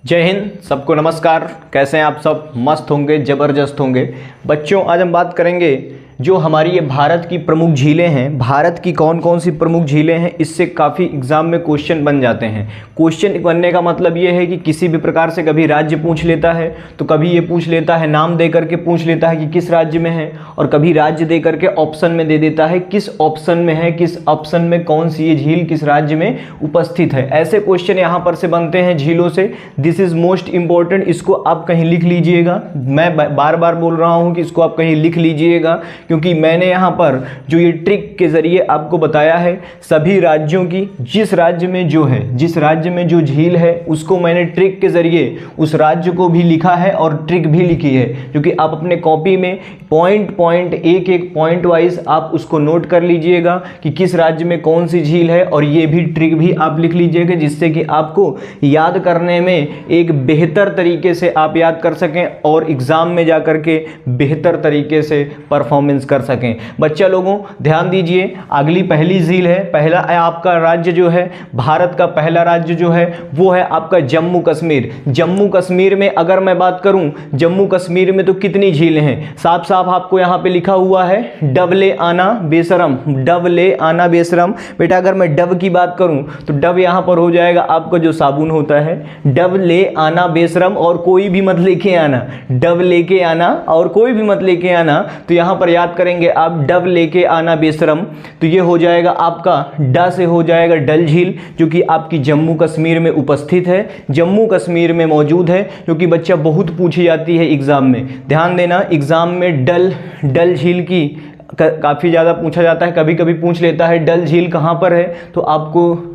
जय हिंद, सबको नमस्कार। कैसे हैं आप सब? मस्त होंगे, ज़बरदस्त होंगे। बच्चों, आज हम बात करेंगे जो हमारी ये भारत की प्रमुख झीलें हैं। भारत की कौन कौन सी प्रमुख झीलें हैं, इससे काफ़ी एग्जाम में क्वेश्चन बन जाते हैं। क्वेश्चन बनने का मतलब ये है कि किसी भी प्रकार से कभी राज्य पूछ लेता है, तो कभी ये पूछ लेता है नाम दे करके पूछ लेता है कि किस राज्य में है, और कभी राज्य दे करके ऑप्शन में दे देता है किस ऑप्शन में है, किस ऑप्शन में कौन सी ये झील किस राज्य में उपस्थित है। ऐसे क्वेश्चन यहाँ पर से बनते हैं झीलों से। दिस इज मोस्ट इंपॉर्टेंट, इसको आप कहीं लिख लीजिएगा। मैं बार बार बोल रहा हूँ कि इसको आप कहीं लिख लीजिएगा, क्योंकि मैंने यहाँ पर जो ये ट्रिक के ज़रिए आपको बताया है, सभी राज्यों की जिस राज्य में जो है, जिस राज्य में जो झील है, उसको मैंने ट्रिक के ज़रिए उस राज्य को भी लिखा है और ट्रिक भी लिखी है। क्योंकि आप अपने कॉपी में पॉइंट एक एक पॉइंट वाइज आप उसको नोट कर लीजिएगा कि किस राज्य में कौन सी झील है, और ये भी ट्रिक भी आप लिख लीजिएगा, जिससे कि आपको याद करने में एक बेहतर तरीके से आप याद कर सकें और एग्ज़ाम में जा कर के बेहतर तरीके से परफॉर्मेंस कर सकें। बच्चा लोगों, ध्यान दीजिए, अगली पहली झील है। पहला आपका राज्य जो है, भारत का पहला राज्य जो है वो है आपका जम्मू कश्मीर। जम्मू कश्मीर में अगर मैं बात करूं, जम्मू कश्मीर में तो कितनी झीलें हैं? साफ साफ आपको यहां पे लिखा हुआ है डबले आना बेशरम, डबले आना बेशरम। बेटा, अगर मैं डब की बात करूं तो डब यहां पर हो जाएगा आपका जो साबुन होता है, डब ले आना बेशरम, और कोई भी मत लेके आना, डब लेके आना और कोई भी मत लेके आना। तो यहां पर याद करेंगे आप डब लेके आना बेशरम, तो ये हो जाएगा आपका ड से हो जाएगा डल झील, जो कि आपकी जम्मू कश्मीर में उपस्थित है, जम्मू कश्मीर में मौजूद है। क्योंकि बच्चा बहुत पूछी जाती है एग्जाम में, ध्यान देना, एग्जाम में डल झील की काफ़ी ज़्यादा पूछा जाता है। कभी कभी पूछ लेता है डल झील कहाँ पर है, तो आपको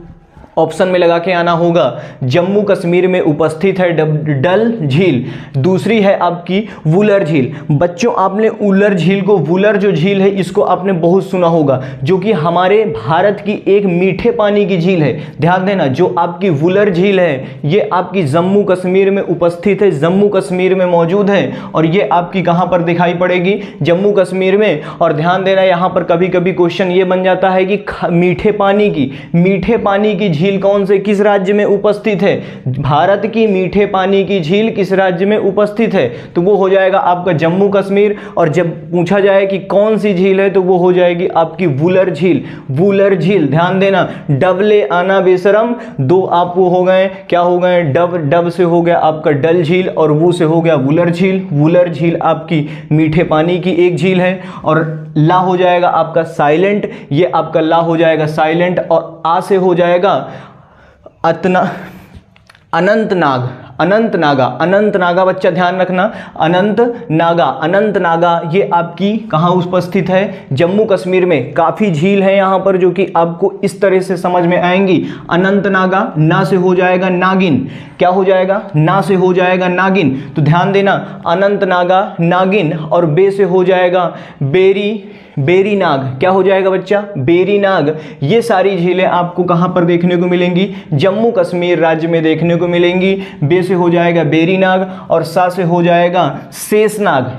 ऑप्शन में लगा के आना होगा जम्मू कश्मीर में उपस्थित है डल झील। दूसरी है आपकी वुलर झील। बच्चों, आपने वुलर झील को, वुलर जो झील है इसको आपने बहुत सुना होगा, जो कि हमारे भारत की एक मीठे पानी की झील है। ध्यान देना, जो आपकी वुलर झील है ये आपकी जम्मू कश्मीर में उपस्थित है, जम्मू कश्मीर में मौजूद है, और ये आपकी कहाँ पर दिखाई पड़ेगी? जम्मू कश्मीर में। और ध्यान देना, यहाँ पर कभी कभी क्वेश्चन ये बन जाता है कि मीठे पानी की झील कौन से किस राज्य में उपस्थित है? भारत की मीठे पानी की झील किस राज्य में उपस्थित है? तो वो हो जाएगा आपका जम्मू कश्मीर। और जब पूछा जाए कि कौन सी झील है, तो वो हो जाएगी आपकी वुलर झील। वुलर झील, ध्यान देना, डबले आना बेशरम, दो आप वो हो गए, क्या हो गए? डब से हो गया आपका डल झील, और वो से हो गया वुलर झील। वुलर झील आपकी मीठे पानी की एक झील है। और ला हो जाएगा आपका साइलेंट, ये आपका ला हो जाएगा साइलेंट, और आ से हो जाएगा अनंतनागा। बच्चा ध्यान रखना, अनंतनागा ये आपकी कहाँ उपस्थित है? जम्मू कश्मीर में। काफ़ी झील है यहाँ पर जो कि आपको इस तरह से समझ में आएंगी। अनंतनागा, ना से हो जाएगा नागिन, क्या हो जाएगा? ना से हो जाएगा नागिन। तो ध्यान देना, अनंतनागा नागिन, और बे से हो जाएगा बेरीनाग, क्या हो जाएगा बच्चा? बेरीनाग। ये सारी झीलें आपको कहाँ पर देखने को मिलेंगी? जम्मू कश्मीर राज्य में देखने को मिलेंगी। बे से हो जाएगा बेरीनाग, और सा से हो जाएगा शेषनाग।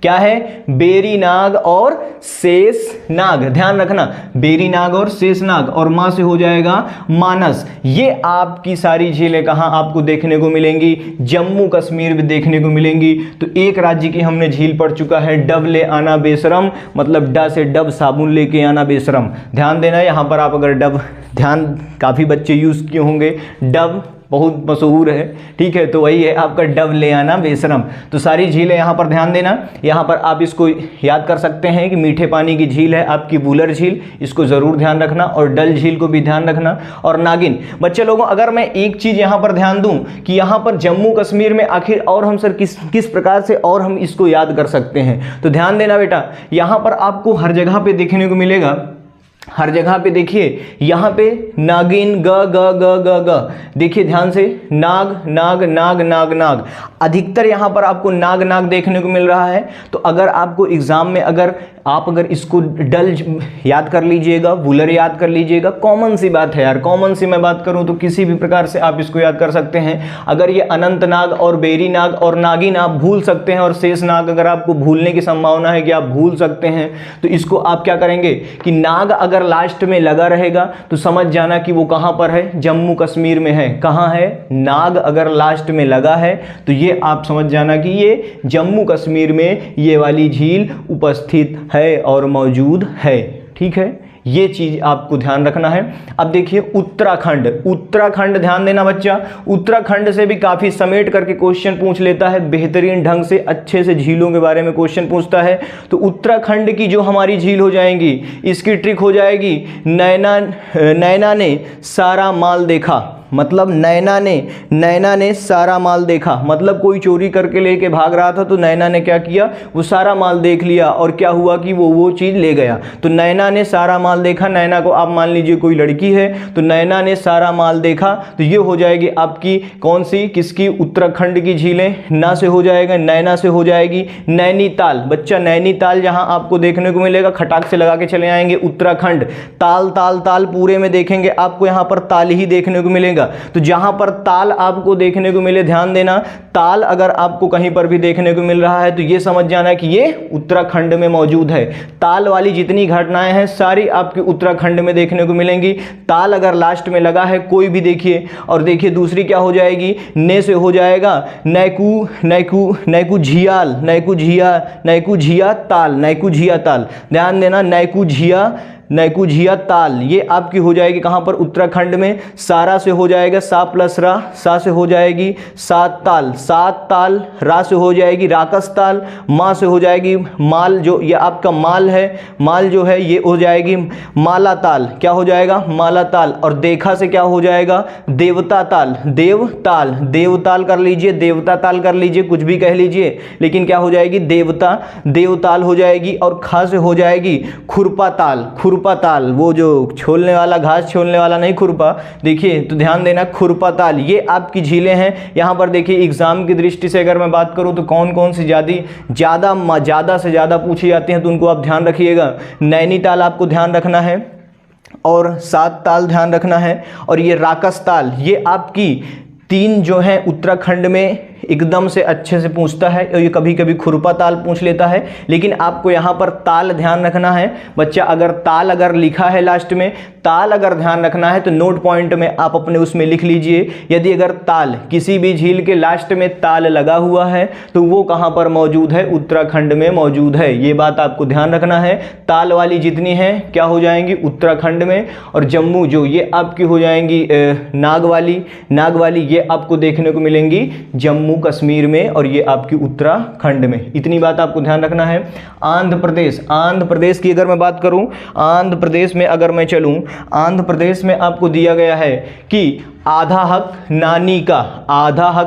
क्या है? बेरीनाग और शेषनाग, ध्यान रखना, बेरीनाग और शेषनाग। और मां से हो जाएगा मानस। ये आपकी सारी झीलें कहाँ आपको देखने को मिलेंगी? जम्मू कश्मीर में देखने को मिलेंगी। तो एक राज्य की हमने झील पढ़ चुका है, डब ले आना बेशरम, मतलब ड से डब साबुन लेके आना बेशरम। ध्यान देना, यहाँ पर आप अगर डब, ध्यान, काफ़ी बच्चे यूज़ किए होंगे, डब बहुत मशहूर है, ठीक है, तो वही है आपका डब ले आना बेशरम। तो सारी झीलें यहाँ पर ध्यान देना, यहाँ पर आप इसको याद कर सकते हैं कि मीठे पानी की झील है आपकी वुलर झील, इसको ज़रूर ध्यान रखना, और डल झील को भी ध्यान रखना, और नागिन। बच्चे लोगों, अगर मैं एक चीज़ यहाँ पर ध्यान दूँ कि यहाँ पर जम्मू कश्मीर में आखिर और हम सर किस प्रकार से और हम इसको याद कर सकते हैं, तो ध्यान देना बेटा, यहाँ पर आपको हर जगह पर देखने को मिलेगा, हर जगह पे देखिए, यहाँ पे नागिन, ग ग ग ग ग, देखिए ध्यान से, नाग नाग नाग नाग नाग, अधिकतर यहाँ पर आपको नाग नाग देखने को मिल रहा है। तो अगर आपको एग्जाम में अगर इसको डल याद कर लीजिएगा, वुलर याद कर लीजिएगा, कॉमन सी बात है यार, कॉमन सी मैं बात करूँ तो किसी भी प्रकार से आप इसको याद कर सकते हैं। अगर ये अनंतनाग और बेरीनाग और नागिन आप भूल सकते हैं, और शेषनाग अगर आपको भूलने की संभावना है कि आप भूल सकते हैं, तो इसको आप क्या करेंगे कि नाग अगर अगर लास्ट में लगा रहेगा तो समझ जाना कि वो कहाँ पर है, जम्मू कश्मीर में है। कहाँ है, नाग अगर लास्ट में लगा है तो ये आप समझ जाना कि ये जम्मू कश्मीर में ये वाली झील उपस्थित है और मौजूद है। ठीक है, ये चीज आपको ध्यान रखना है। अब देखिए उत्तराखंड, उत्तराखंड ध्यान देना बच्चा, उत्तराखंड से भी काफी समेट करके क्वेश्चन पूछ लेता है, बेहतरीन ढंग से अच्छे से झीलों के बारे में क्वेश्चन पूछता है। तो उत्तराखंड की जो हमारी झील हो जाएंगी, इसकी ट्रिक हो जाएगी नैना ने सारा माल देखा। मतलब नैना ने सारा माल देखा, मतलब कोई चोरी करके लेके भाग रहा था तो नैना ने क्या किया, वो सारा माल देख लिया और क्या हुआ कि वो चीज़ ले गया। तो नैना ने सारा माल देखा, नैना को आप मान लीजिए कोई लड़की है, तो नैना ने सारा माल देखा, तो ये हो जाएगी आपकी कौन सी, किसकी, उत्तराखंड की झीलें। ना से हो जाएगा, नैना से हो जाएगी नैनीताल। बच्चा नैनीताल जहां आपको देखने को मिलेगा, खटाक से लगा के चले आएंगे उत्तराखंड। ताल ताल ताल पूरे में देखेंगे आपको यहाँ पर ताल ही देखने को मिलेगा। तो जहां पर ताल आपको देखने को मिले, ध्यान देना, ताल अगर आपको कहीं पर भी देखने को मिल रहा है तो ये समझ जाना कि ये उत्तराखंड में मौजूद है। ताल वाली जितनी घटनाएं हैं सारी आपकी उत्तराखंड में देखने को मिलेंगी। ताल अगर लास्ट में लगा है कोई भी देखिए। और देखिए दूसरी क्या हो जाएगी, ने से हो जाएगा नैकू झिया ताल। ध्यान देना, नैकू झिया ताल ये आपकी हो जाएगी कहां पर, उत्तराखंड में। सारा से हो जाएगा सा प्लस रा, सा से हो जाएगी सात ताल, रा से हो जाएगी राकस ताल, माँ से हो जाएगी माल, जो ये आपका माल है, माल जो है ये हो जाएगी माला ताल। क्या हो जाएगा, माला ताल। और देखा से क्या हो जाएगा, देवता ताल, देवताल कर लीजिए, देवता ताल कर लीजिए, कुछ भी कह लीजिए, लेकिन क्या हो जाएगी, देवताल हो जाएगी। और खा से हो जाएगी खुरपा ताल, वो जो छोलने वाला, घास छोलने वाला नहीं, खुरपा। देखिए तो ध्यान देना, खुरपा ताल ये आपकी झीलें हैं। यहाँ पर देखिए एग्जाम की दृष्टि से अगर मैं बात करूँ तो कौन कौन सी ज़्यादा से ज़्यादा पूछी जाती हैं, तो उनको आप ध्यान रखिएगा। नैनीताल आपको ध्यान रखना है और सात ताल ध्यान रखना है। और ये राकस ताल, ये आपकी तीन जो है उत्तराखंड में एकदम से अच्छे से पूछता है। और ये कभी कभी खुरपा ताल पूछ लेता है, लेकिन आपको यहाँ पर ताल ध्यान रखना है बच्चा। अगर ताल अगर लिखा है लास्ट में, ताल अगर ध्यान रखना है तो नोट पॉइंट में आप अपने उसमें लिख लीजिए। यदि अगर ताल, किसी भी झील के लास्ट में ताल लगा हुआ है तो वो कहाँ पर मौजूद है, उत्तराखंड में मौजूद है। ये बात आपको ध्यान रखना है। ताल वाली जितनी है क्या हो जाएंगी, उत्तराखंड में। और जम्मू जो ये आपकी हो जाएंगी नाग वाली ये आपको देखने को मिलेंगी जम्मू कश्मीर में, और ये आपकी उत्तराखंड में। इतनी बात आपको ध्यान रखना है। आंध्र प्रदेश की अगर मैं बात करूं, आंध्र प्रदेश में अगर मैं चलूं, आंध्र प्रदेश में आपको दिया गया है कि आधा हक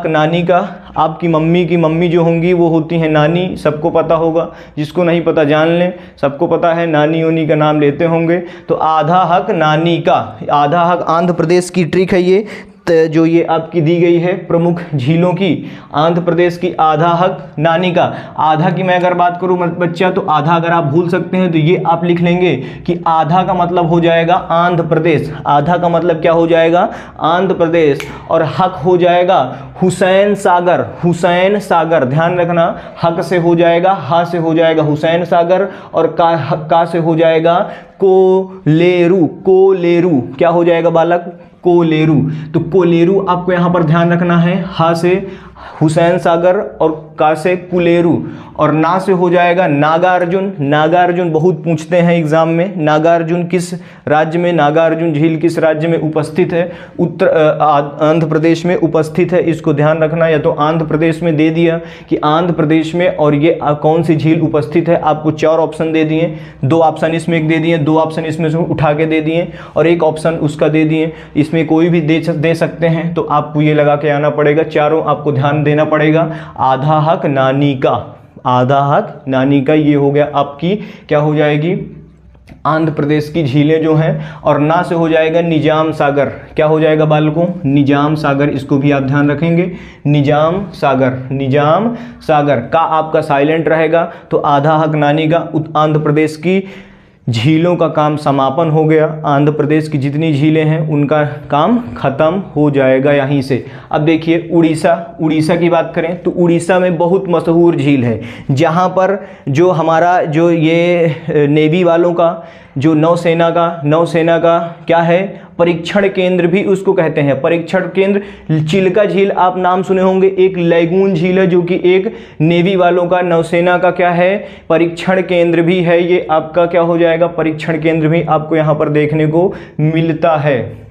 नानी का। आपकी मम्मी की मम्मी जो होंगी वो होती हैं नानी, सबको पता होगा, जिसको नहीं पता जान लें, सबको पता है, नानी उनी का नाम लेते होंगे। तो आधा हक नानी का, आधा हक आंध्र प्रदेश की ट्रिक है ये, जो ये आपकी दी गई है प्रमुख झीलों की। आंध्र प्रदेश की आधा हक नानी का। आधा की मैं अगर बात करूं बच्चा, तो आधा अगर आप भूल सकते हैं तो ये आप लिख लेंगे कि आधा का मतलब हो जाएगा आंध्र प्रदेश। आधा का मतलब क्या हो जाएगा, आंध्र प्रदेश। और हक हो जाएगा हुसैन सागर। ध्यान रखना, हक से हो जाएगा, हा से हो जाएगा हुसैन सागर, और का से हो जाएगा कोलेरू। क्या हो जाएगा बालक, कोलेरू। तो कोलेरू आपको यहाँ पर ध्यान रखना है, हा से हुसैन सागर और का से कुलेरू। और ना से हो जाएगा नागार्जुन बहुत पूछते हैं एग्जाम में। नागार्जुन किस राज्य में, नागार्जुन झील किस राज्य में उपस्थित है, आंध्र प्रदेश में उपस्थित है। इसको ध्यान रखना। या तो आंध्र प्रदेश में दे दिया कि आंध्र प्रदेश में, और ये कौन सी झील उपस्थित है, आपको 4 ऑप्शन दे दिए, 2 ऑप्शन इसमें दे दिए, 2 ऑप्शन इसमें से उठा के दे दिए, और 1 ऑप्शन उसका दे दिए। इसमें कोई भी दे सकते हैं, तो आपको ये लगा के आना पड़ेगा। चारों आपको ध्यान देना पड़ेगा। आधा हक नानी का ये हो गया आपकी, क्या हो जाएगी, आंध्र प्रदेश की झीलें जो हैं। और ना से हो जाएगा निजाम सागर। क्या हो जाएगा बालकों, निजाम सागर। इसको भी आप ध्यान रखेंगे, निजाम सागर का आपका साइलेंट रहेगा। तो आधा हक नानी का आंध्र प्रदेश की झीलों का काम समापन हो गया, आंध्र प्रदेश की जितनी झीलें हैं उनका काम खत्म हो जाएगा यहीं से। अब देखिए उड़ीसा की बात करें तो उड़ीसा में बहुत मशहूर झील है, जहाँ पर जो हमारा जो ये नेवी वालों का जो नौसेना का क्या है परीक्षण केंद्र भी उसको कहते हैं, परीक्षण केंद्र। चिल्का झील आप नाम सुने होंगे, एक लैगून झील है जो कि एक नेवी वालों का नौसेना का क्या है परीक्षण केंद्र भी है। ये आपका क्या हो जाएगा परीक्षण केंद्र भी आपको यहाँ पर देखने को मिलता है।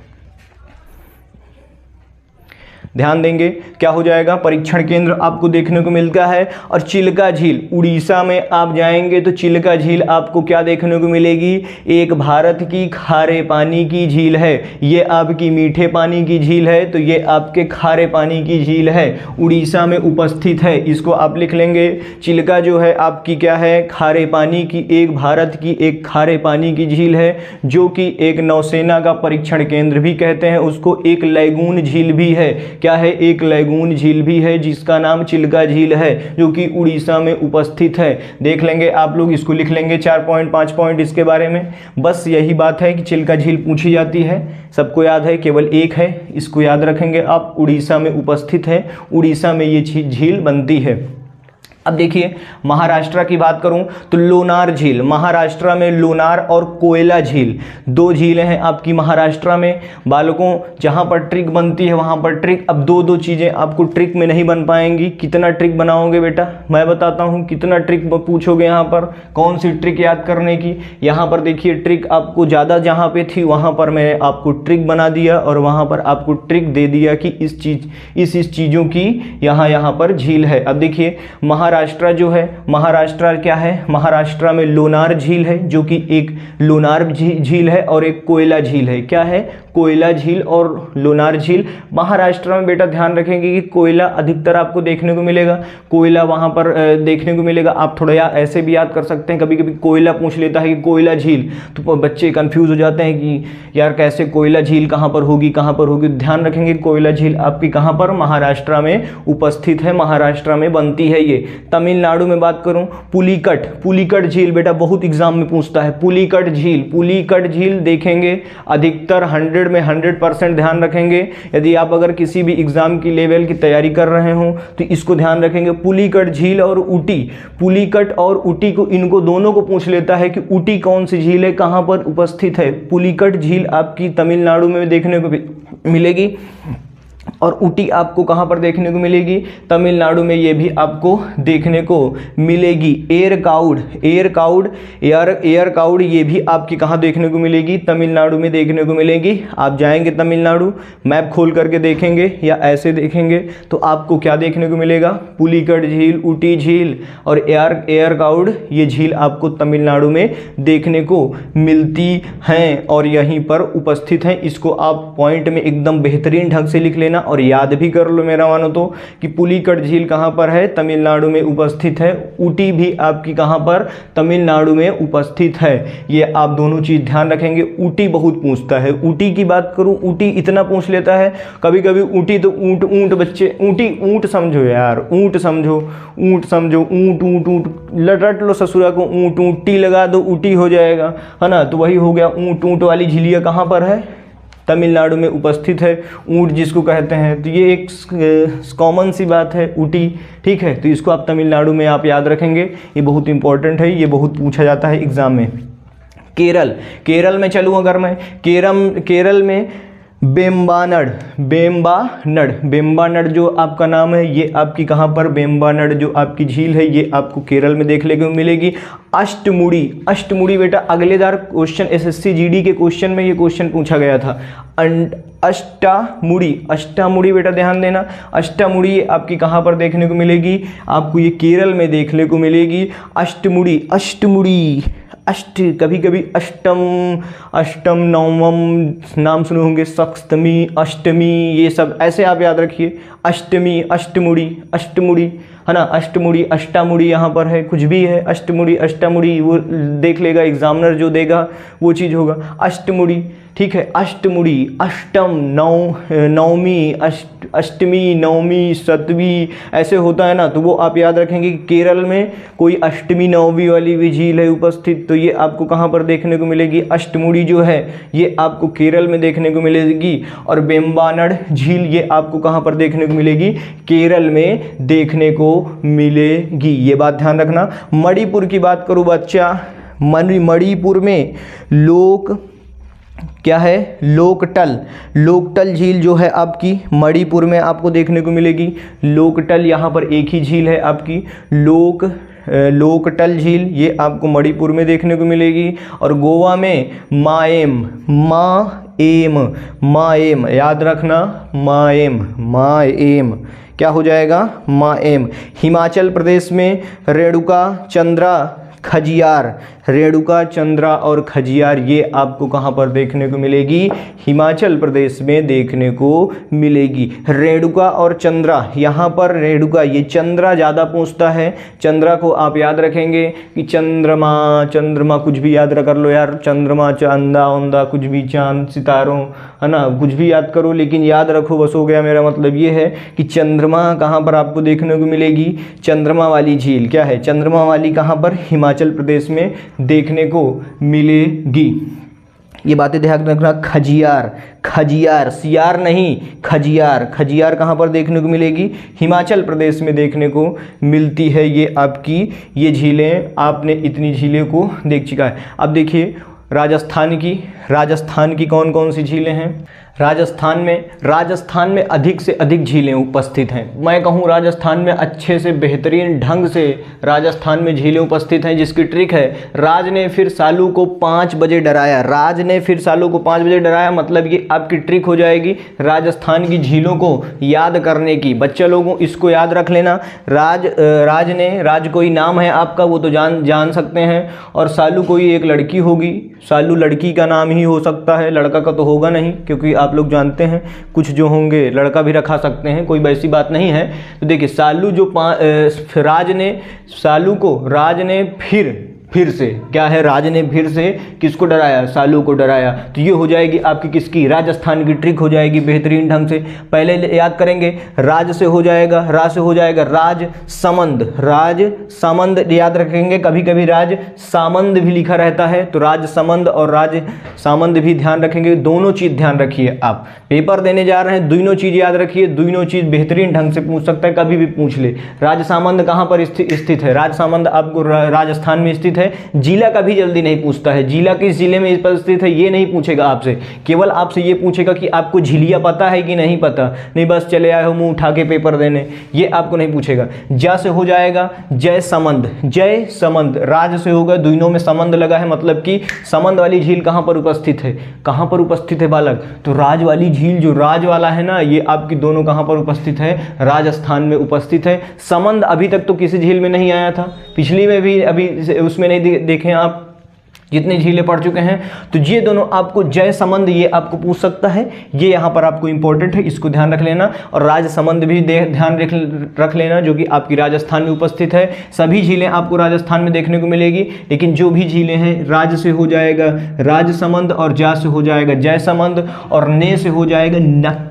ध्यान देंगे क्या हो जाएगा परीक्षण केंद्र आपको देखने को मिलता है। और चिल्का झील उड़ीसा में आप जाएंगे तो चिल्का झील आपको क्या देखने को मिलेगी, एक भारत की खारे पानी की झील है। ये आपकी मीठे पानी की झील है तो ये आपके खारे पानी की झील है, उड़ीसा में उपस्थित है। इसको आप लिख लेंगे, चिल्का जो है आपकी क्या है खारे पानी की, एक भारत की एक खारे पानी की झील है जो कि एक नौसेना का परीक्षण केंद्र भी कहते हैं उसको। एक लैगून झील भी है, क्या है एक लैगून झील भी है जिसका नाम चिल्का झील है जो कि उड़ीसा में उपस्थित है। देख लेंगे आप लोग, इसको लिख लेंगे 4 पॉइंट 5 पॉइंट इसके बारे में। बस यही बात है कि चिल्का झील पूछी जाती है, सबको याद है, केवल एक है, इसको याद रखेंगे आप। उड़ीसा में उपस्थित है, उड़ीसा में ये झील बनती है। अब देखिए महाराष्ट्र की बात करूं तो लोनार झील, महाराष्ट्र में लोनार और कोयला झील दो झीलें हैं आपकी महाराष्ट्र में। बालकों जहां पर ट्रिक बनती है वहां पर ट्रिक, अब दो चीज़ें आपको ट्रिक में नहीं बन पाएंगी। कितना ट्रिक बनाओगे बेटा मैं बताता हूं, कितना ट्रिक पूछोगे यहाँ पर, कौन सी ट्रिक याद करने की। यहाँ पर देखिए ट्रिक आपको ज़्यादा जहाँ पे थी वहाँ पर मैंने आपको ट्रिक बना दिया और वहाँ पर आपको ट्रिक दे दिया कि इस चीज़ों की यहाँ पर झील है। अब देखिए महाराष्ट्र जो है, महाराष्ट्र क्या है, महाराष्ट्र में लोनार झील है जो कि एक लोनार झील है और एक कोयला झील है। क्या है कोयला झील और लोनार झील। महाराष्ट्र में बेटा ध्यान रखेंगे कि कोयला अधिकतर आपको देखने को मिलेगा, कोयला वहाँ पर देखने को मिलेगा। आप थोड़ा ऐसे भी याद कर सकते हैं, कभी कभी कोयला पूछ लेता है कि कोयला झील, तो बच्चे कंफ्यूज हो जाते हैं कि यार कैसे कोयला झील कहाँ पर होगी कहाँ पर होगी। ध्यान रखेंगे कोयला झील आपकी कहाँ पर महाराष्ट्र में उपस्थित है, महाराष्ट्र में बनती है ये। तमिलनाडु में बात करूँ पुलिकट झील बेटा बहुत एग्जाम में पूछता है। पुलिकट झील देखेंगे अधिकतर 100 में 100% ध्यान रखेंगे। यदि आप अगर किसी भी एग्जाम की लेवल की तैयारी कर रहे हो तो इसको ध्यान रखेंगे। पुलिकट झील और ऊटी, पुलिकट और ऊटी को, इनको दोनों को पूछ लेता है कि ऊटी कौन सी झील है, कहाँ पर उपस्थित है। पुलिकट झील आपकी तमिलनाडु में देखने को मिलेगी और ऊटी आपको कहाँ पर देखने को मिलेगी, तमिलनाडु में ये भी आपको देखने को मिलेगी। एयर काउड ये भी आपकी कहाँ देखने को मिलेगी, तमिलनाडु में देखने को मिलेगी। आप जाएंगे तमिलनाडु, मैप खोल करके देखेंगे या ऐसे देखेंगे तो आपको क्या देखने को मिलेगा, पुलिकट झील, ऊटी झील और एयर काउड, ये झील आपको तमिलनाडु में देखने को मिलती हैं और यहीं पर उपस्थित हैं। इसको आप पॉइंट में एकदम बेहतरीन ढंग से लिख लेना और याद भी कर लो मेरा मानो तो कि पुलिकट झील कहाँ पर है, तमिलनाडु में उपस्थित है। ऊटी भी आपकी कहाँ पर, तमिलनाडु में उपस्थित है। ये आप दोनों चीज़ ध्यान रखेंगे। ऊटी बहुत पूछता है, ऊटी की बात करूँ ऊटी इतना पूछ लेता है कभी कभी। ऊटी तो ऊँट बच्चे, ऊँट समझो यार, ऊँट समझो, ऊँट लट लो ससुरा को, ऊँटी लगा दो ऊटी हो जाएगा, है ना। तो वही हो गया, ऊँट वाली झीलियाँ कहाँ पर है, तमिलनाडु में उपस्थित है, ऊँट जिसको कहते हैं। तो ये एक कॉमन सी बात है ऊटी, ठीक है। तो इसको आप तमिलनाडु में आप याद रखेंगे, ये बहुत इंपॉर्टेंट है, ये बहुत पूछा जाता है एग्जाम में। केरल में चलूँ अगर मैं, केरल में बेम्बानड जो आपका नाम है, ये आपकी कहाँ पर, बेम्बानड जो आपकी झील है ये आपको केरल में देखने को मिलेगी। अष्टमुड़ी बेटा अगलेदार क्वेश्चन एसएससी जीडी के क्वेश्चन में ये क्वेश्चन पूछा गया था। अष्टामुड़ी बेटा ध्यान देना, अष्टामुड़ी आपकी कहाँ पर देखने को मिलेगी, आपको ये केरल में देखने को मिलेगी। अष्टमुड़ी कभी कभी अष्टम नवम नाम सुने होंगे, सप्तमी अष्टमी, ये सब ऐसे आप याद रखिए। अष्टमुड़ी है ना, अष्टामुड़ी यहाँ पर है, कुछ भी है, अष्टामुड़ी वो देख लेगा एग्जामिनर, जो देगा वो चीज़ होगा अष्टमुड़ी, ठीक है। अष्टमुड़ी, अष्टम, नवमी, अष्टमी, नवमी, सतवीं ऐसे होता है ना, तो वो आप याद रखेंगे कि केरल में कोई अष्टमी नवमी वाली भी झील है उपस्थित, तो ये आपको कहाँ पर देखने को मिलेगी, अष्टमुड़ी जो है ये आपको केरल में देखने को मिलेगी। और वेम्बनाड झील ये आपको कहाँ पर देखने को मिलेगी, केरल में देखने को मिलेगी, ये बात ध्यान रखना। मणिपुर की बात करूँ बच्चा, मणिपुर में क्या है, लोकटल झील जो है आपकी मणिपुर में आपको देखने को मिलेगी। लोकटल, यहाँ पर एक ही झील है आपकी लोकटल झील, ये आपको मणिपुर में देखने को मिलेगी। और गोवा में माएम याद रखना, माएम क्या हो जाएगा, माएम। हिमाचल प्रदेश में रेणुका चंद्रा और खजियार ये आपको कहाँ पर देखने को मिलेगी, हिमाचल प्रदेश में देखने को मिलेगी। रेणुका और चंद्रा, यहाँ पर रेणुका, ये चंद्रा ज़्यादा पूछता है, चंद्रा को आप याद रखेंगे कि चंद्रमा कुछ भी याद कर लो यार, चंद्रमा, चांदा कुछ भी, चांद, सितारों, है ना, कुछ भी याद करो, लेकिन याद रखो बस, हो गया। मेरा मतलब ये है कि चंद्रमा कहाँ पर आपको देखने को मिलेगी, चंद्रमा वाली झील क्या है, चंद्रमा वाली कहाँ पर, हिमाचल प्रदेश में देखने को मिलेगी। ये बातें ध्यान रखना। खजियार, सियार नहीं, खजियार कहाँ पर देखने को मिलेगी, हिमाचल प्रदेश में देखने को मिलती है। ये आपकी ये झीलें, आपने इतनी झीलें को देख चुका है। अब देखिए राजस्थान की कौन कौन सी झीलें हैं। राजस्थान में अधिक से अधिक झीलें उपस्थित हैं। मैं कहूँ राजस्थान में अच्छे से बेहतरीन ढंग से राजस्थान में झीलें उपस्थित हैं, जिसकी ट्रिक है, राज ने फिर सालू को 5 बजे डराया, मतलब ये आपकी ट्रिक हो जाएगी राजस्थान की झीलों को याद करने की। बच्चे लोगों इसको याद रख लेना, राज कोई नाम है आपका, वो तो जान सकते हैं, और सालू कोई एक लड़की होगी, सालू लड़की का नाम ही हो सकता है, लड़का का तो होगा नहीं, क्योंकि आप लोग जानते हैं कुछ जो होंगे लड़का भी रखा सकते हैं, कोई वैसी बात नहीं है। तो देखिए सालू जो राज ने फिर से क्या है, राज ने फिर से किसको डराया, सालू को डराया। तो ये हो जाएगी आपकी किसकी, राजस्थान की ट्रिक हो जाएगी बेहतरीन ढंग से। पहले याद करेंगे, राज से हो जाएगा राज समंद याद रखेंगे। कभी कभी राज सामंद भी लिखा रहता है, तो राज समंद और राज सामंद भी ध्यान रखेंगे। दोनों चीज़ ध्यान रखिए, आप पेपर देने जा रहे हैं, दोनों चीज़ याद रखिए, दोनों चीज़ बेहतरीन ढंग से पूछ सकता है, कभी भी पूछ ले। राज सामंद कहाँ पर स्थित है, राज सामंद आपको राजस्थान में स्थित है। जिला का भी जल्दी नहीं पूछता है, जिला किस जिले में स्थित है ये नहीं पूछेगा आपसे, केवल आपसे ये पूछेगा कि आपको झिलिया पता है कि नहीं पता, नहीं बस चले आए हो मुंह उठा के पेपर देने, ये आपको नहीं पूछेगा। जा से हो जाएगा जय समंद, राज से होगा, दोनों में समंद लगा है, मतलब कि समंद वाली झील कहाँ पर उपस्थित है बालक, तो राज वाली झील जो राज वाला है ना, ये आपकी दोनों कहाँ पर उपस्थित है, राजस्थान में उपस्थित है। समंद अभी तक तो किसी झील में नहीं आया था, पिछली में भी अभी उसमें नहीं देखें आप, जितने झीलें पढ़ चुके हैं। तो ये दोनों आपको जय समंद ये आपको पूछ सकता है, ये यहाँ पर आपको इंपॉर्टेंट है, इसको ध्यान रख लेना। और राज समंद भी ध्यान रख लेना, जो कि आपकी राजस्थान में उपस्थित है। सभी झीलें आपको राजस्थान में देखने को मिलेगी, लेकिन जो भी झीलें हैं राज से हो जाएगा राज समंद, और जा से हो जाएगा जय समंद, और ने से हो जाएगा नक्की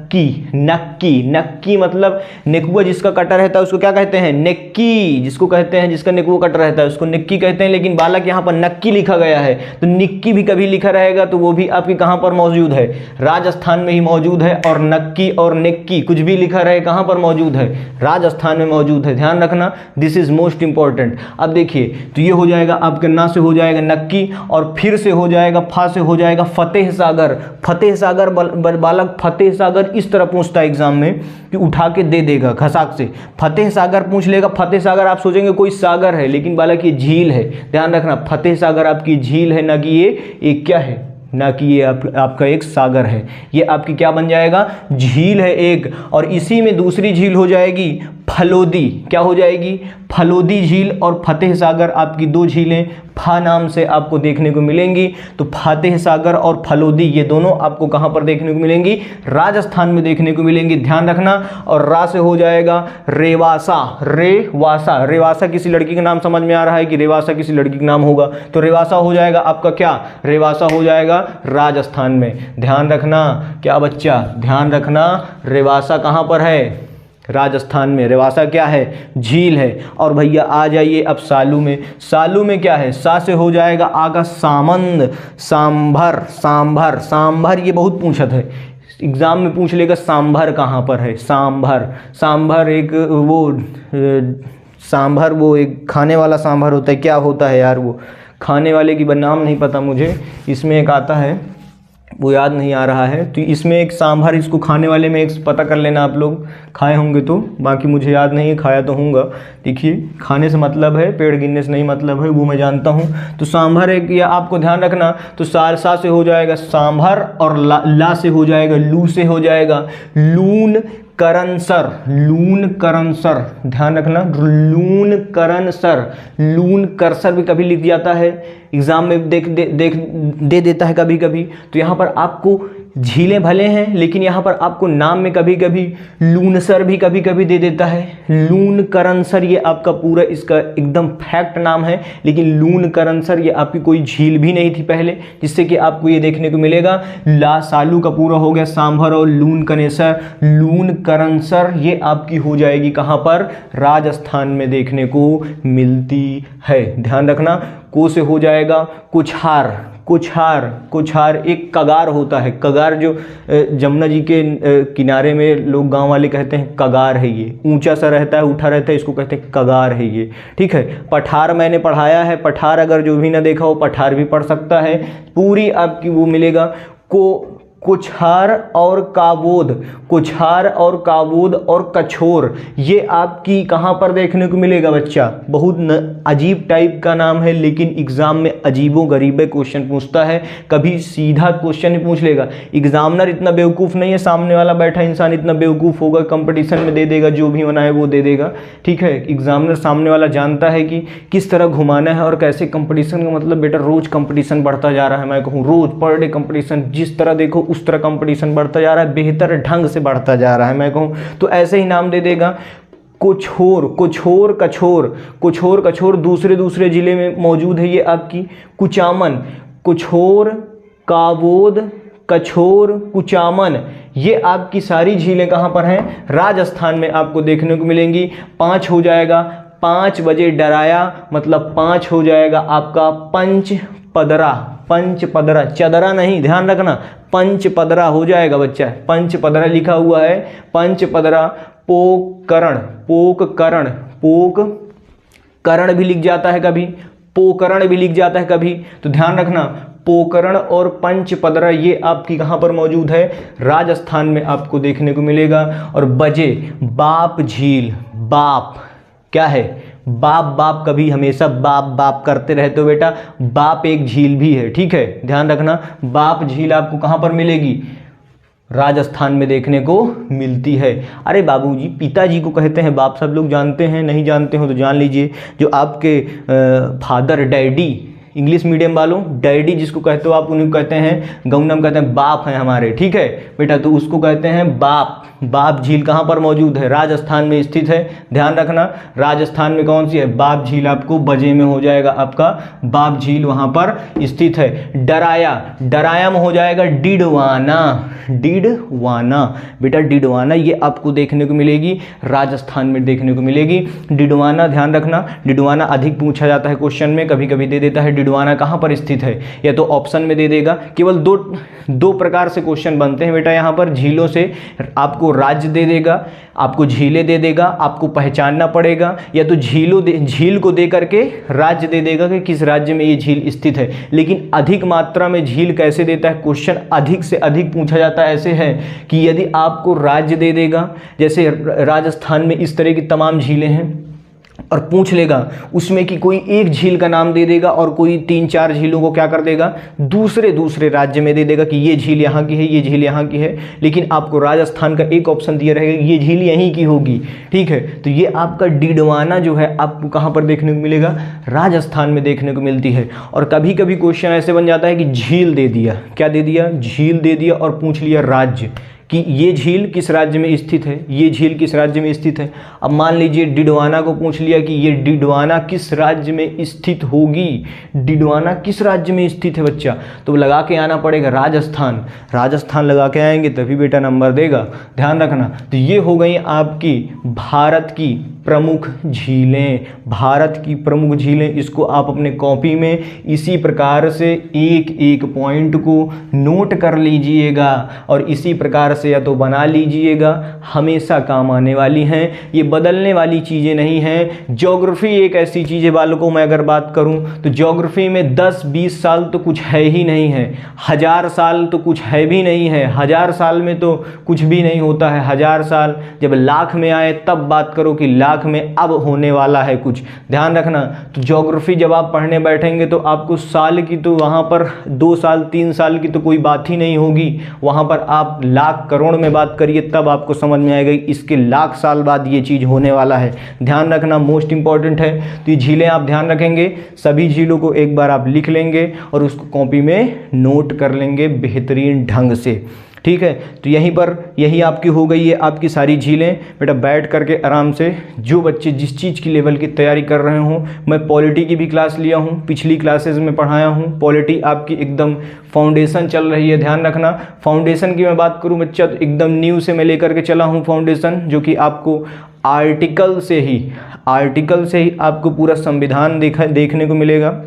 मतलब नेकुआ जिसका कटा रहता है उसको क्या कहते हैं, नेक्की जिसको कहते हैं, जिसका नेकुआ कटा रहता है उसको नेक्की कहते हैं। लेकिन बालक यहाँ पर नक्की लिखा गया है, तो निक्की भी कभी लिखा रहेगा तो वो भी आपके कहाँ पर मौजूद है, राजस्थान में ही मौजूद है। और नक्की और नेक्की कुछ भी लिखा रहे कहाँ पर मौजूद है, राजस्थान में मौजूद है, ध्यान रखना, दिस इज मोस्ट इंपॉर्टेंट। अब देखिए, तो ये हो जाएगा आपके ना से हो जाएगा नक्की, और फिर से हो जाएगा फा से हो जाएगा फतेह सागर। बालक फतेह सागर इस तरह पूछता है एग्जाम में कि उठा के दे देगा खसाक से, फतेह सागर पूछ लेगा। फतेह सागर आप सोचेंगे कोई सागर है, लेकिन बालक ये झील है, ध्यान रखना, फतेह सागर आपकी झील है, ना कि ये एक क्या है, ना कि ये आपका एक सागर है। ये आपकी क्या बन जाएगा, झील है एक। और इसी में दूसरी झील हो जाएगी फलोदी क्या हो जाएगी, फलोदी झील और फतेह सागर आपकी दो झीलें फा नाम से आपको देखने को मिलेंगी। तो फतेह सागर और फलोदी ये दोनों आपको कहाँ पर देखने को मिलेंगी, राजस्थान में देखने को मिलेंगी, ध्यान रखना। और रा से हो जाएगा रेवासा, रेवासा, रेवासा किसी लड़की का नाम समझ में आ रहा है कि रेवासा किसी लड़की का नाम होगा, तो रेवासा हो जाएगा आपका क्या, रेवासा हो जाएगा राजस्थान में। ध्यान रखना क्या बच्चा, ध्यान रखना रेवासा कहाँ पर है, राजस्थान में। रेवासा क्या है, झील है। और भैया आ जाइए अब सालू में, सालू में क्या है, सा से हो जाएगा आगा सामंद, सांभर, सांभर, सांभर ये बहुत पूछत है, एग्जाम में पूछ लेगा सांभर कहाँ पर है, सांभर, सांभर एक वो सांभर वो एक खाने वाला सांभर होता है, क्या होता है यार वो खाने वाले की नाम नहीं पता मुझे, इसमें एक आता है वो याद नहीं आ रहा है, तो इसमें एक सांभर, इसको खाने वाले में एक पता कर लेना, आप लोग खाए होंगे तो, बाकी मुझे याद नहीं है, खाया तो होऊंगा। देखिए खाने से मतलब है, पेड़ गिनने से नहीं मतलब है, वो मैं जानता हूँ। तो सांभर एक, या आपको ध्यान रखना, तो सा से हो जाएगा सांभर और ला से हो जाएगा, लू से हो जाएगा लून करनसर, लून करनसर, ध्यान रखना, लून करनसर, लून करसर भी कभी लिख जाता है एग्जाम में, दे देता है कभी कभी। तो यहाँ पर आपको झीलें भले हैं, लेकिन यहाँ पर आपको नाम में कभी कभी लूनसर भी कभी कभी दे देता है, लून करनसर ये आपका पूरा इसका एकदम फैक्ट नाम है, लेकिन लून करनसर ये आपकी कोई झील भी नहीं थी पहले, जिससे कि आपको ये देखने को मिलेगा। ला सालू का पूरा हो गया, सांभर और लून कनेसर, लून करनसर ये आपकी हो जाएगी कहाँ पर, राजस्थान में देखने को मिलती है। ध्यान रखना, को से हो जाएगा कुछार, कुछार, कुछार एक कगार होता है, कगार जो जमुना जी के किनारे में लोग गांव वाले कहते हैं कगार है, ये ऊंचा सा रहता है, उठा रहता है, इसको कहते हैं कगार है ये, ठीक है। पठार मैंने पढ़ाया है, पठार अगर जो भी ना देखा हो पठार भी पढ़ सकता है, पूरी आपकी वो मिलेगा। को कुछार और काबोद, कुछार और काबोद और कछोर ये आपकी कहाँ पर देखने को मिलेगा बच्चा, बहुत अजीब टाइप का नाम है, लेकिन एग्जाम में अजीबों गरीबे क्वेश्चन पूछता है, कभी सीधा क्वेश्चन ही पूछ लेगा। एग्जामिनर इतना बेवकूफ़ नहीं है, सामने वाला बैठा इंसान इतना बेवकूफ़ होगा, कंपटीशन में दे देगा, जो भी होना है वो दे देगा, ठीक है। एग्जामिनर सामने वाला जानता है कि किस तरह घुमाना है और कैसे कंपटीशन का मतलब बेटा रोज़ कंपटीशन बढ़ता जा रहा है, मैं कहूँ रोज़ पर डे कंपटीशन, जिस तरह देखो उस तरह कंपटीशन बढ़ता जा रहा है, बेहतर ढंग से बढ़ता जा रहा है मैं कहूँ, तो ऐसे ही नाम दे देगा। कुछोर, कुछोर, कछोर, कुछोर, कछोर दूसरे जिले में मौजूद है ये आपकी। कुचामन, कुछोर, काबोद, कछोर, कुचामन ये आपकी सारी झीलें कहाँ पर हैं, राजस्थान में आपको देखने को मिलेंगी। 5 हो जाएगा, 5 बजे डराया, मतलब 5 हो जाएगा आपका पंच पदरा, पंच पदरा, चदरा नहीं, ध्यान रखना, पंच पदरा हो जाएगा बच्चा, पंच पदरा लिखा हुआ है, पंच पदरा। पोकरण, पोककरण, पोक करण भी लिख जाता है कभी, पोकरण भी लिख जाता है कभी, तो ध्यान रखना पोकरण और पंच पदरा ये आपकी कहाँ पर मौजूद है, राजस्थान में आपको देखने को मिलेगा। और बजे, बाप झील, बाप क्या है, बाप, बाप कभी हमेशा बाप बाप करते रहते हो बेटा, बाप एक झील भी है, ठीक है, ध्यान रखना। बाप झील आपको कहाँ पर मिलेगी, राजस्थान में देखने को मिलती है। अरे बाबूजी, पिताजी को कहते हैं बाप, सब लोग जानते हैं, नहीं जानते हो तो जान लीजिए। जो आपके फादर, डैडी, इंग्लिश मीडियम वालों डैडी जिसको कहते हो आप, उन्हें कहते हैं गौनम, कहते हैं बाप हैं हमारे, ठीक है बेटा, तो उसको कहते हैं बाप। बाप झील कहाँ पर मौजूद है, राजस्थान में स्थित है, ध्यान रखना। राजस्थान में कौन सी है, बाप झील आपको बजे में हो जाएगा आपका, बाप झील वहाँ पर स्थित है। डराया, डराया में हो जाएगा डिडवाना, डिडवाना बेटा, डिडवाना ये आपको देखने को मिलेगी, राजस्थान में देखने को मिलेगी डिडवाना, ध्यान रखना। डिडवाना अधिक पूछा जाता है क्वेश्चन में, कभी कभी दे देता है डिडवाना कहाँ पर स्थित है, या तो ऑप्शन में दे देगा। केवल दो प्रकार से क्वेश्चन बनते हैं बेटा यहाँ पर, झीलों से आपको राज्य दे देगा, आपको झीलें दे देगा, आपको पहचानना पड़ेगा, या तो झील को दे करके राज्य दे देगा कि किस राज्य में ये झील स्थित है। लेकिन अधिक मात्रा में झील कैसे देता है, क्वेश्चन अधिक से अधिक पूछा जाता है ऐसे है कि यदि आपको राज्य दे देगा, जैसे राजस्थान में इस तरह की तमाम झीलें हैं, और पूछ लेगा उसमें कि कोई एक झील का नाम दे देगा और कोई 3-4 झीलों को क्या कर देगा, दूसरे राज्य में दे देगा कि ये झील यहाँ की है, ये झील यहाँ की है, लेकिन आपको राजस्थान का एक ऑप्शन दिया रहेगा ये झील यहीं की होगी। ठीक है, तो ये आपका डिडवाना जो है आपको कहाँ पर देखने को मिलेगा, राजस्थान में देखने को मिलती है। और कभी कभी क्वेश्चन ऐसे बन जाता है कि झील दे दिया, क्या दे दिया, झील दे दिया और पूछ लिया राज्य कि ये झील किस राज्य में स्थित है, ये झील किस राज्य में स्थित है। अब मान लीजिए डिडवाना को पूछ लिया कि ये डिडवाना किस राज्य में स्थित होगी, डिडवाना किस राज्य में स्थित है बच्चा, तो लगा के आना पड़ेगा राजस्थान, राजस्थान लगा के आएंगे तभी बेटा नंबर देगा, ध्यान रखना। तो ये हो गई आपकी भारत की प्रमुख झीलें, भारत की प्रमुख झीलें। इसको आप अपने कॉपी में इसी प्रकार से एक एक पॉइंट को नोट कर लीजिएगा और इसी प्रकार से या तो बना लीजिएगा, हमेशा काम आने वाली हैं, ये बदलने वाली चीज़ें नहीं हैं। ज्योग्राफी एक ऐसी चीज़ है बालकों, मैं अगर बात करूं तो ज्योग्राफी में 10-20 साल तो कुछ है ही नहीं है, 1000 साल तो कुछ है भी नहीं है, 1000 साल में तो कुछ भी नहीं होता है। 1000 साल जब लाख में आए तब बात करो कि लाख में अब होने वाला है कुछ, ध्यान रखना। तो ज्योग्राफी जब आप पढ़ने बैठेंगे तो आपको साल की तो वहाँ पर 2 साल 3 साल की तो कोई बात ही नहीं होगी, वहाँ पर आप लाख करोड़ में बात करिए तब आपको समझ में आएगा इसके लाख साल बाद ये चीज़ होने वाला है, ध्यान रखना, मोस्ट इंपॉर्टेंट है। तो ये झीलें आप ध्यान रखेंगे, सभी झीलों को एक बार आप लिख लेंगे और उसको कॉपी में नोट कर लेंगे बेहतरीन ढंग से। ठीक है, तो यहीं पर यही आपकी हो गई है आपकी सारी झीलें। बेटा बैठ करके आराम से, जो बच्चे जिस चीज़ की लेवल की तैयारी कर रहे हों, मैं पॉलिटी की भी क्लास लिया हूँ, पिछली क्लासेस में पढ़ाया हूँ, पॉलिटी आपकी एकदम फाउंडेशन चल रही है, ध्यान रखना। फाउंडेशन की मैं बात करूँ बच्चा तो एकदम न्यू से मैं लेकर के चला हूँ फाउंडेशन, जो कि आपको आर्टिकल से ही आपको पूरा संविधान देखने को मिलेगा।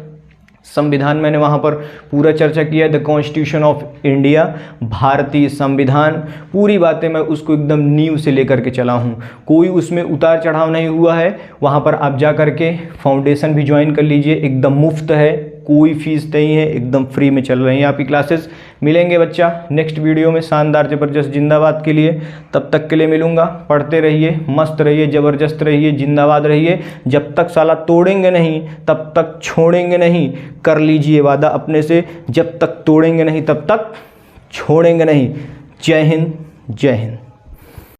संविधान मैंने वहाँ पर पूरा चर्चा किया है, द कॉन्स्टिट्यूशन ऑफ इंडिया, भारतीय संविधान, पूरी बातें मैं उसको एकदम नींव से लेकर के चला हूँ, कोई उसमें उतार चढ़ाव नहीं हुआ है। वहाँ पर आप जा कर के फाउंडेशन भी ज्वाइन कर लीजिए, एकदम मुफ्त है, कोई फीस नहीं है, एकदम फ्री में चल रही हैं आपकी क्लासेस। मिलेंगे बच्चा नेक्स्ट वीडियो में शानदार ज़बरदस्त जिंदाबाद के लिए, तब तक के लिए मिलूँगा। पढ़ते रहिए, मस्त रहिए, ज़बरदस्त रहिए, जिंदाबाद रहिए। जब तक साला तोड़ेंगे नहीं तब तक छोड़ेंगे नहीं, कर लीजिए वादा अपने से, जब तक तोड़ेंगे नहीं तब तक छोड़ेंगे नहीं। जय हिंद, जय हिंद।